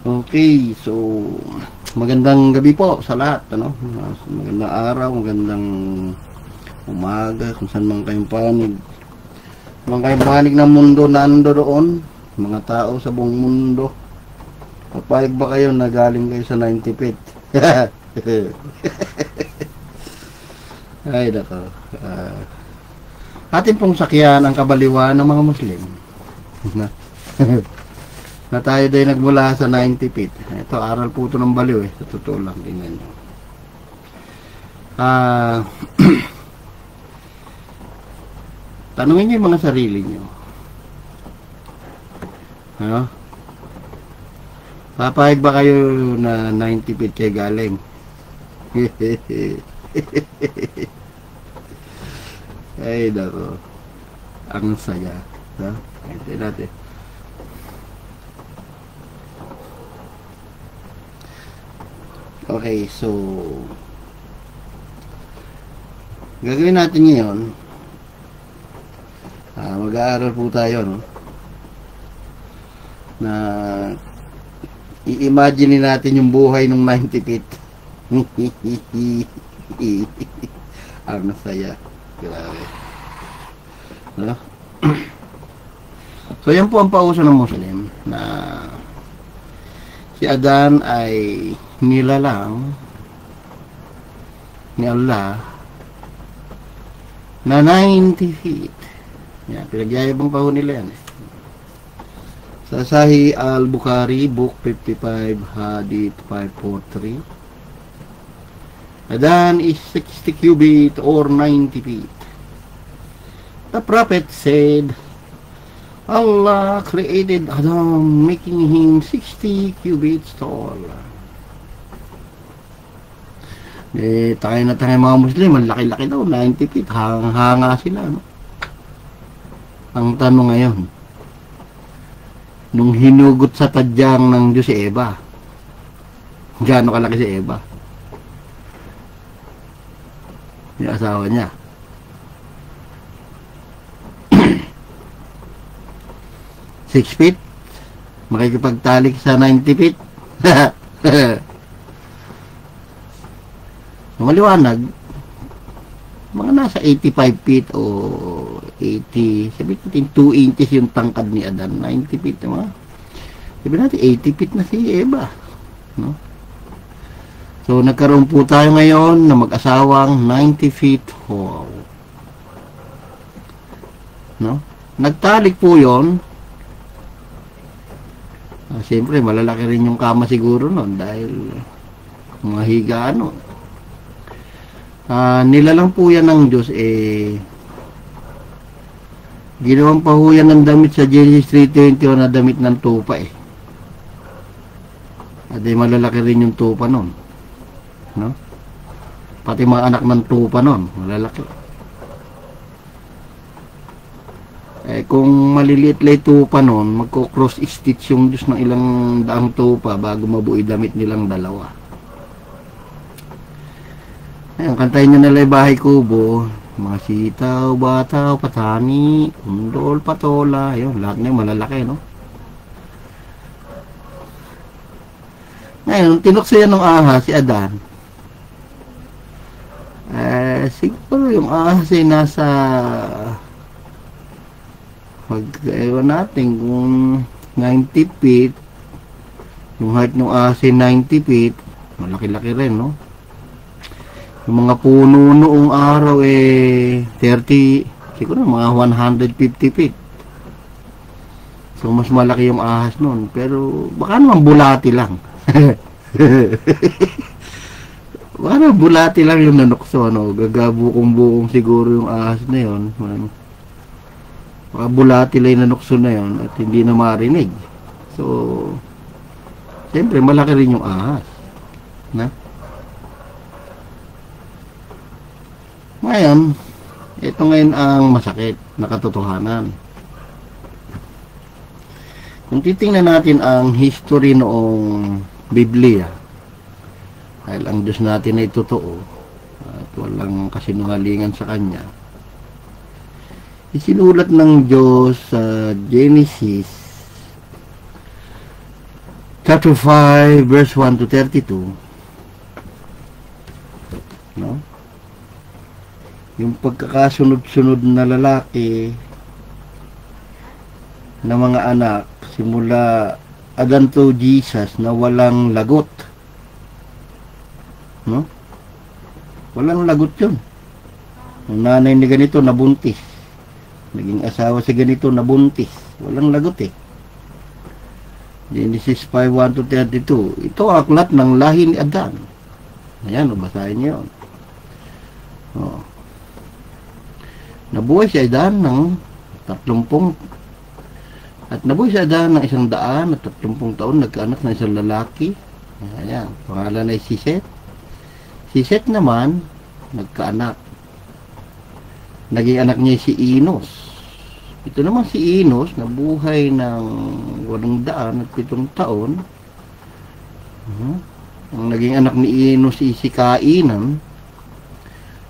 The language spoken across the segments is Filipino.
Okay, so magandang gabi po sa lahat, ano? Magandang araw, magandang umaga, kung saan man kayong panig. Mga kayong panig ng mundo nando doon, mga tao sa buong mundo. Papayag ba kayo na galing kayo sa 90 feet? Ay, nako. Atin pong sakyan ang kabaliwan ng mga Muslim. Na tayo din nagmula sa 90 feet. Ito, aral po ito ng baliw eh. Sa totoo lang, tingnan nyo. Tanungin nyo yung mga sarili nyo. Ano? Papayag ba kayo na 90 feet kayo galing? Ay, nako. Ang saya. No? Ito natin. Okay, so gagawin natin ngayon, mag-aaral po tayo, no? Na i-imagine natin yung buhay ng 90 feet. Ang saya. Grabe. No? So yan po ang pauso ng Muslim, na si Adan ay nilalang ni Allah na 90 feet. Yan, pinagyayabang pa ho nila yan. Sa Sahih al-Bukhari, Book 55, Hadith 543. Adan is 60 cubit or 90 feet. The Prophet said, Allah created Adam, making him 60 cubits tall. Tayo na tayo mga Muslim, ang laki-laki daw, 90 feet, hanga sila, no? Ang tanong ngayon, nung hinugot sa tadyang ng Diyos si Eva, gaano kalaki si Eva? Yung asawa niya. Six feet? Makikipagtalik sa 90 feet? Maliwanag, mga nasa 85 feet o 80, sabi natin 2 inches yung tangkad ni Adan, 90 feet naman. Sabi natin 80 feet na si Eva, no? So nagkaroon po tayo ngayon na mag-asawang 90 feet tall, no? Nagtalik po yon. Siyempre malalaki rin yung kama siguro nun dahil mga higaan nun. Nilalang po yan ng Diyos, ginawan pa ho yan ng damit sa Genesis 3:21 na damit ng tupa at malalaki rin yung tupa nun, no? Pati mga anak ng tupa nun malalaki. Kung maliliit lang tupa nun, magko-cross stitch yung Diyos ng ilang daang tupa bago mabuo damit nilang dalawa. Ayan, kantayin nyo nila yung bahay kubo, mga sitaw, bataw, patani, undol, patola, yun, lahat na yung malalaki, no? Ngayon, tinukso yan ng ahas, si Adan. Siguro yung ahas ay nasa, ewan natin, kung 90 feet, yung height ng ahas ay 90 feet, malaki-laki rin, no? Yung mga puno noong araw 30, siguro mga 150 feet. So mas malaki yung ahas noon, pero baka naman bulati lang. Baka naman bulati lang yung nanukso, no? Gagabukong-bukong siguro yung ahas na yun. Baka bulati lang yung nanukso na yun at hindi na marinig. So siyempre malaki rin yung ahas, na? Ngayon, ito ngayon ang masakit na katotohanan. Kung titingnan natin ang history noong Biblia, dahil ang Diyos natin ay totoo at walang kasinungalingan sa Kanya, isinulat ng Diyos sa Genesis chapter 5, verse 1 to 32, no? Yung pagkakasunod-sunod na lalaki na mga anak simula Adan to Jesus na walang lagot, no? Walang lagot yun. Ang nanay ni ganito nabuntis, naging asawa si ganito nabuntis, walang lagot eh. Genesis 5:1 to 32. Ito ang aklat ng lahi ni Adan. Ayan, basahin niyo. Oh. Nabuhay si Adan ng 30 at nabuhay si Adan ng 130 taon, nagkaanak ng isang lalaki. Ayan, pangalan ay si Seth. Si Seth naman nagkaanak. Naging anak niya si Enos. Ito naman si Enos, nabuhay ng 807 taon. Ang naging anak ni Enos si Kainan.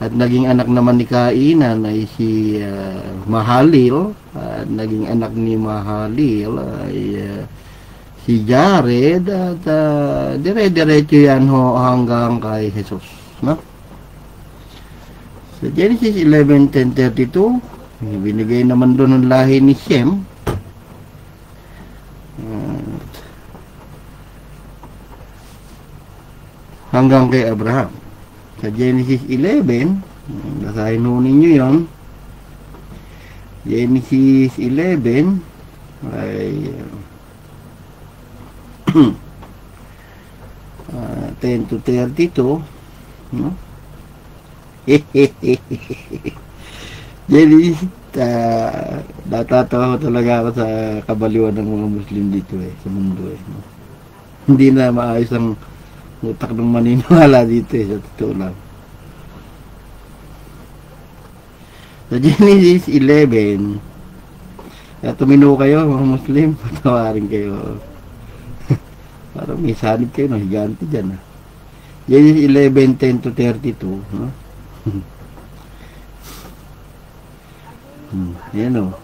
At naging anak naman ni Kainan ay si Mahalil. At naging anak ni Mahalil ay si Jared. At dire-diretso yan hanggang kay Jesus. No? Sa Genesis 11:10-32, binigay naman doon ng lahi ni Shem. Hanggang kay Abraham. Sa Genesis 11, basahin ho ninyo yun. Genesis 11 ay 10 to 32, no? Jadi natatawa ko talaga ako sa kabaliwan ng mga Muslim dito sa mundo no? Hindi na maayos ang utak ng maniniwala dito sa totoo lang. Sa Genesis 11, kaya tumino kayo mga Muslim, patawarin kayo. Parang may sanib kayo, no? Higante dyan. Genesis 11:10 to 32, no? Ayan o.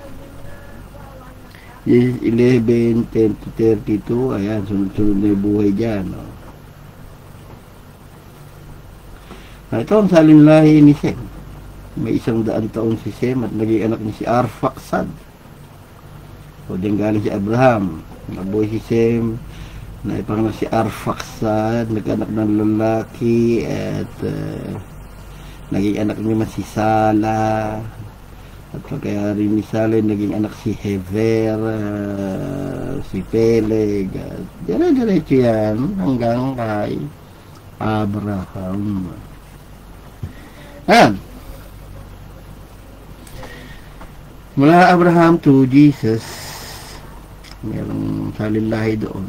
Yes, 11:10 to 32. Ayan, sunod-sunod na yung buhay dyan. O. Ito ang salinlahi ni Sem. May 100 taon si Sem at naging anak ni si Arphaxad. O din galing si Abraham. Nabuhay si Sem. Naipanganak si Arphaxad. Nagkanak ng lalaki. At naging anak naman si Sala. At pagkayari ni Sala, naging anak si Hever, si Peleg, at dire-diretso yan hanggang kay Abraham. Ayan. Mula Abraham to Jesus, mayroong salinlahi doon.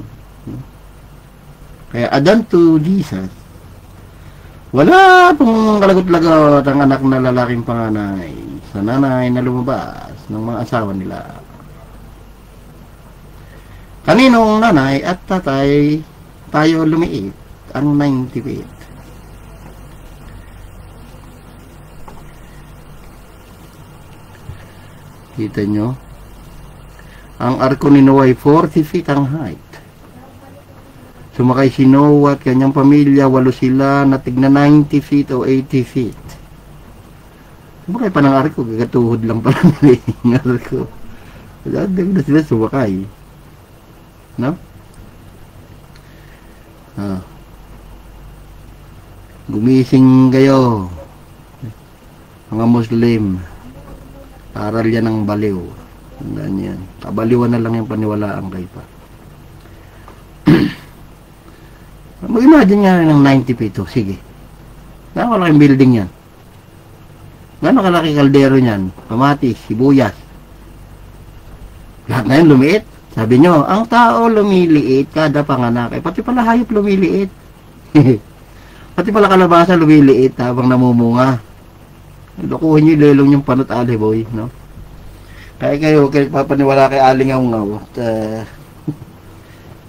Kaya Adan to Jesus, wala pong kalagot-lagot ang anak na lalaking panganay sa nanay na lumabas ng mga asawa nila. Kaninong nanay at tatay tayo lumiit ang 90 feet? Kita nyo? Ang arko ni Noah ay 40 feet ang height. Sumakay si Noah at kanyang pamilya, 8 sila, natig na 90 feet o 80 feet. Sumakay pa ng arko, gagatuhod lang pala ng arko. Dagdag na sila sumakay. No? Gumising kayo, mga Muslim. Aral yan ng baliw. Tandaan yan. Kabaliwan na lang yung paniwalaan kayo pa. Mag-imagine nga ng 90 feet. Sige. Nakakalaking building yan. Gano'ng kalaki kaldero niyan? Kamatis, sibuyas. Lahat na yun lumiit. Sabi nyo, ang tao lumiliit kada panganak. Pati pala hayop lumiliit. Pati pala kalabasa lumiliit habang namumunga. Lukuhin nyo yung lelong yung panot aliboy, no? Kaya kayo, papaniwala kay Alingaw-ngaw at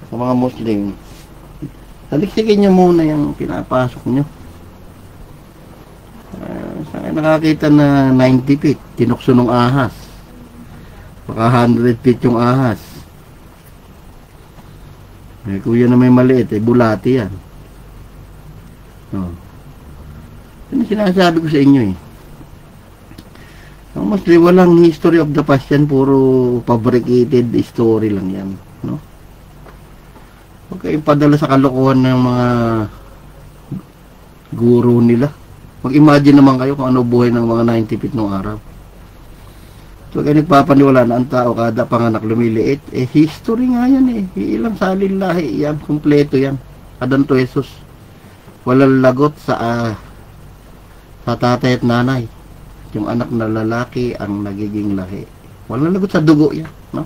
sa mga Muslim. Saliksikin nyo muna yung pinapasok nyo. Saan nakakita na 90 feet, tinukso ng ahas. Baka 100 feet yung ahas. Kuya na may maliit, bulati yan. Ano sinasabi ko sa inyo eh. Ang Muslim, walang history of the past yan, puro fabricated story lang yan, no? Huwag kayong padala sa kalokohan ng mga guru nila. Mag-imagine naman kayo kung ano buhay ng mga 90 feet noong araw. So, kaya nagpapaniwala na ang tao kada panganak lumiliit. History nga yan eh. Ilang salin lahi yan. Kompleto yan. Adan to Jesus. Walang lagot sa tatay at nanay. Yung anak na lalaki ang nagiging lahi. Walang lagot sa dugo yan. No?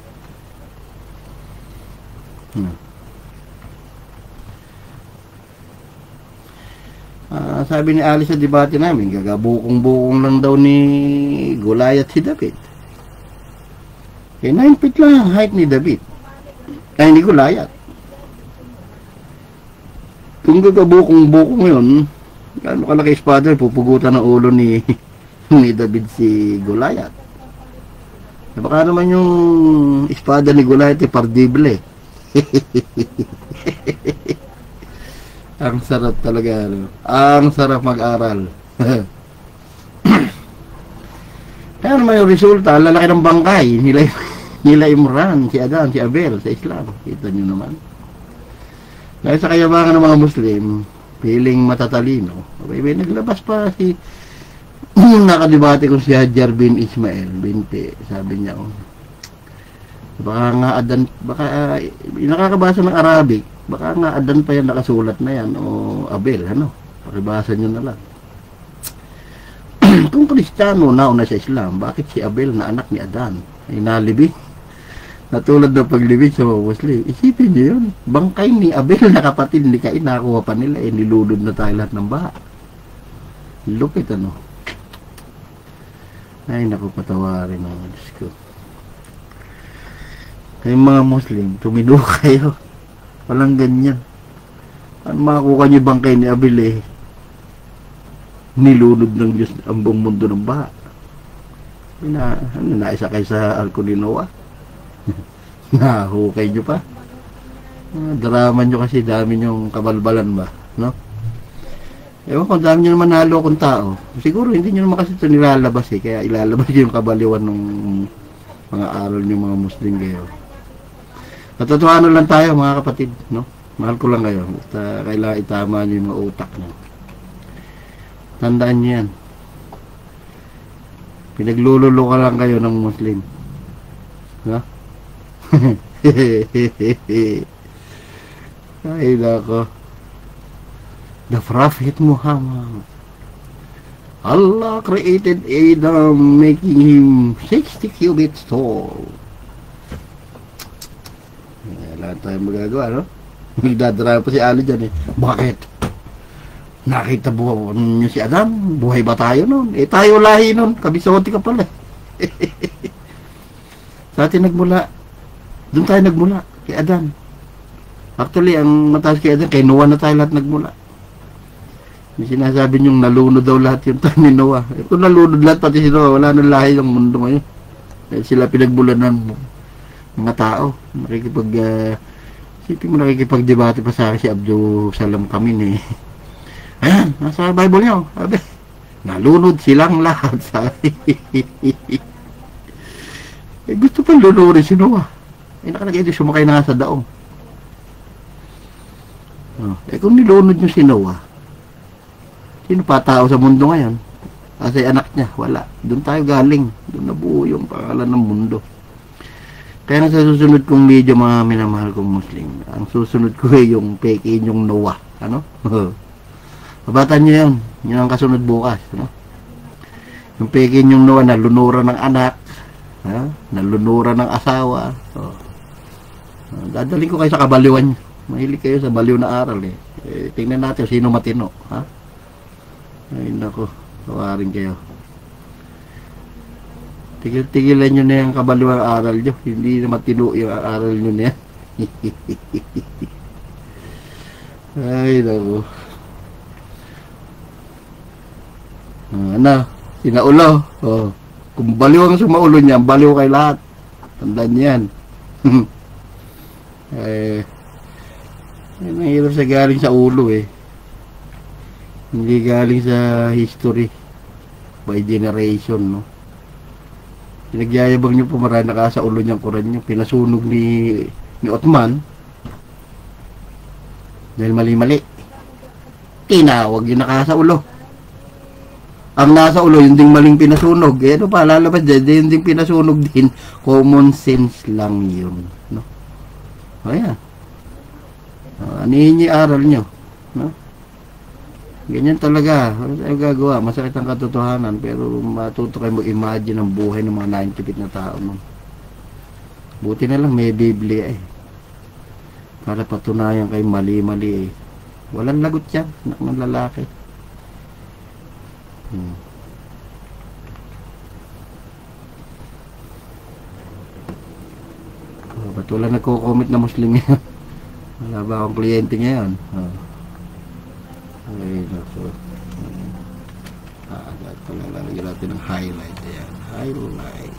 Sabi ni Alice sa debate namin, gagabukong-bukong lang daw ni Goliath si David. 9 feet lang ang height ni David. Ay, ni Goliath. Kung gagabukong-bukong yun, gaano kalaki espada, pupugutan ng ulo ni David si Goliath. Baka naman yung espada ni Goliath pardible. Ang sarap talaga, ano? Ang sarap mag-aral. Kaya naman yung resulta, lalaki ng bangkay. Nila Imran, si Adan, si Abel sa Islam. Kita nyo naman. Dahil sa kayabangan ng mga Muslim, piling matatalino. May naglabas pa si nakadibate ko si Hajar bin Ismail binti. Sabi niya, baka nga Adan, baka nakakabasa ng Arabic, baka nga Adan pa yan nakasulat na yan, o Abel, ano? Pakibasa nyo na lang. Kung Kristiyano nauna sa Islam, bakit si Abel na anak ni Adan ay nalibing? Natulad ng paglibing sa mga Muslim. Isipin nyo yun, bangkay ni Abel na kapatid ni Cain, nakuha pa nila, nilulod na tayo lahat ng baha. Lupit, ano? Ay, naku, patawarin mga Diyos ko. Kayong mga Muslim, tumido kayo. Walang ganyan. Ano makakuha nyo bangkay ni Abel nilunod ng Diyos ang buong mundo ng baha. Naisa kayo sa arko ni Noah. Nahukay nyo pa. Drama nyo kasi dami nyong kabalbalan ba, no? Ewan ko, dami nyo naman nalokong tao. Siguro hindi nyo naman kasi ito nilalabas kaya ilalabas yung kabaliwan ng mga aral nyo mga Muslim kayo. Natutuhanan lang tayo mga kapatid, no? Mahal ko lang kayo. Basta kailangan itama nyo yung mga utak nyo. Tandaan nyo yan. Pinaglululo ka lang kayo ng Muslim. Ha? Ay, nako. The Prophet Muhammad. Allah created Adam, making him 60 cubits tall. Wala tayong magagawa, no? Magdadara pa si Ali dyan Bakit? Nakita niyo si Adam? Buhay ba tayo nun? Tayo lahi nun. Kabisote ka pala. Sa atin nagmula. Doon tayo nagmula. Kay Adam. Actually, ang mataas kay Adam, kay Noah na tayo lahat nagmula. May sinasabi niyong nalunod daw lahat yung tayo ni Noah. Kung nalunod lahat, pati si Noah, wala nang lahi ng mundo ngayon. Dahil sila pinagbulanan mo. Mga tao. Isipin mo nakikipagdebate pa sa akin si Abdul Salam Kamin Ayan, nasa Bible niyo. Sabi, nalunod silang lahat. Sabi. Gusto pa lunurin si Noah. Nakalagay ito, sumakay na nga sa daong. Kung nilunod nyo si Noah, sino pa tao sa mundo ngayon? Kasi anak niya, wala. Doon tayo galing. Doon nabuo yung pangalan ng mundo. Kaya na sa susunod kong video, mga minamahal kong Muslim, ang susunod ko yung peke yung Noah. Ano? Mabatan nyo yun. Yun ang kasunod bukas. No? Yung pekin yung Noah, nalunura ng anak, nalunura ng asawa. Dadaling ko kayo sa kabaliwan. Mahilig kayo sa baliw na aral tingnan natin sino matino. Ay nako, tawarin kayo. Tigil-tigilan nyo na yung kabaliwang aral nyo. Hindi na matino yung aral nyo na yan. Ay nako. Sinaulo. Kung baliw ang sumaulo niya, baliw kay lahat. Tandaan niyan. Mahirap sa galing sa ulo eh. Hindi galing sa history. By generation, no? Pinagyayabang nyo po marami naka sa ulo niyang Quran nyo. Pinasunog ni Ottoman. Dahil mali-mali. Tinawag yung naka sa ulo. Ang nasa ulo, yung ding maling pinasunog. Eh, ano pa, lalabas dyan, yung ding pinasunog din. Common sense lang yun, no? O, yan. Anihin yung aral nyo, no? Ganyan talaga. Ano tayo gagawa? Masakit ang katotohanan, pero matuto kayo mag-imagine ang buhay ng mga 90 feet na tao, no? Buti na lang may Biblia eh. Para patunayan kayo mali-mali eh. Walang lagot yan, anak ng lalaki. Ba't wala nagko-comment na Muslim yan? Wala ba akong kliyente ngayon? Ay, naku. Dapat pala lalagyan natin ng highlight. Ayan, highlight.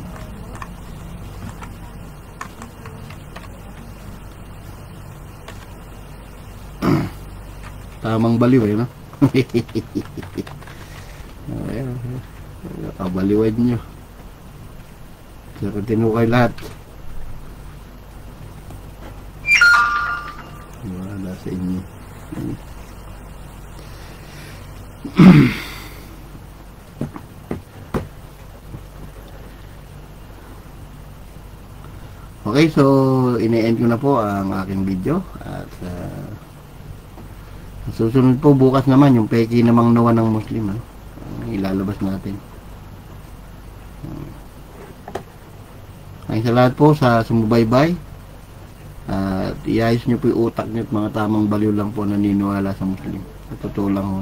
Tamang baliw eh, no? Ayan, kabaliwan nyo. Saka tinukay lahat. Wala sa inyo. Okay, so ine-end ko na po ang aking video at susunod po bukas naman yung peki namang nawa ng Muslim, ilalabas natin. Ay sa lahat po sa sumubaybay at iayos nyo po yung utak nyo at mga tamang baliw lang po naniniwala sa Muslim. Sa totoo lang ho,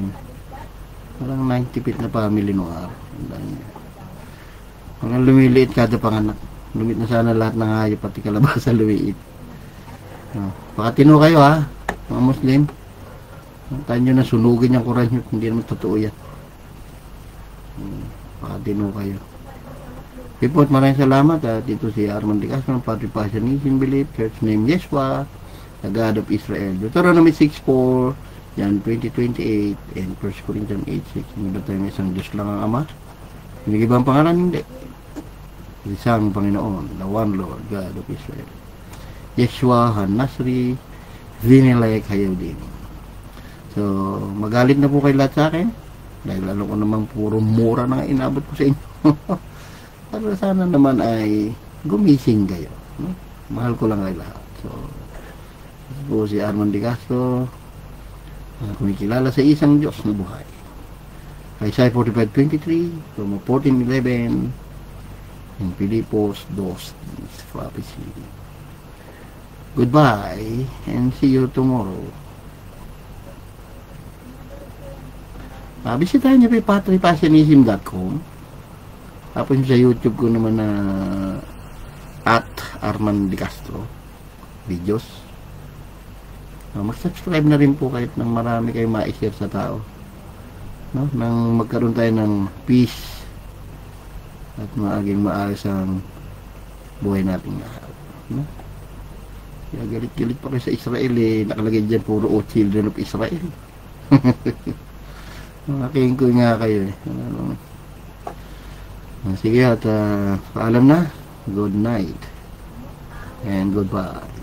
walang 90 feet na family no araw. Walang lumiliit kada panganak. Lumit na sana lahat ng hayop pati kalabasa lumiit. Pakatino kayo ha, mga Muslim. Tayo nyo na sunugin yung Quran nyo, hindi naman totoo yan. Pakatino kayo. Report, maraming salamat at ito si Arman Di Castro ng Padre Passionism Belief, Church name Yeshua, the God of Israel. Deuteronomy 6:4, John 20:28, and 1 Corinthians 8:6. Hindi ba tayo may isang Diyos lang ang Ama? Hindi ba ang pangalan? Hindi. Isang Panginoon, the one Lord, God of Israel. Yeshua HaNasri, Vinilay kayo din. So, magalit na po kayo lahat sa akin. Dahil alam ko naman puro mura na inabot ko sa inyo. Pero sana naman ay gumising kayo. No? Mahal ko lang kayo lahat. So, ito po si Arman Di Castro. Kumikilala sa isang Diyos na buhay. Isaiah 45:23, Roma 14:11, and Filipos 2, prophecy. Goodbye and see you tomorrow. Bisitahin niyo pa patripassionism.com. Tapos sa YouTube ko naman na @Arman Di Castro videos. Mag-subscribe na rin po kahit nang marami kayo ma-share sa tao. No? Nang magkaroon tayo ng peace at maging maayos ang buhay natin lahat. No? Kaya galit-galit pa kayo sa Israel eh. Nakalagay dyan puro children of Israel. Makikin ko nga kayo eh. Sige at paalam na. Good night and goodbye.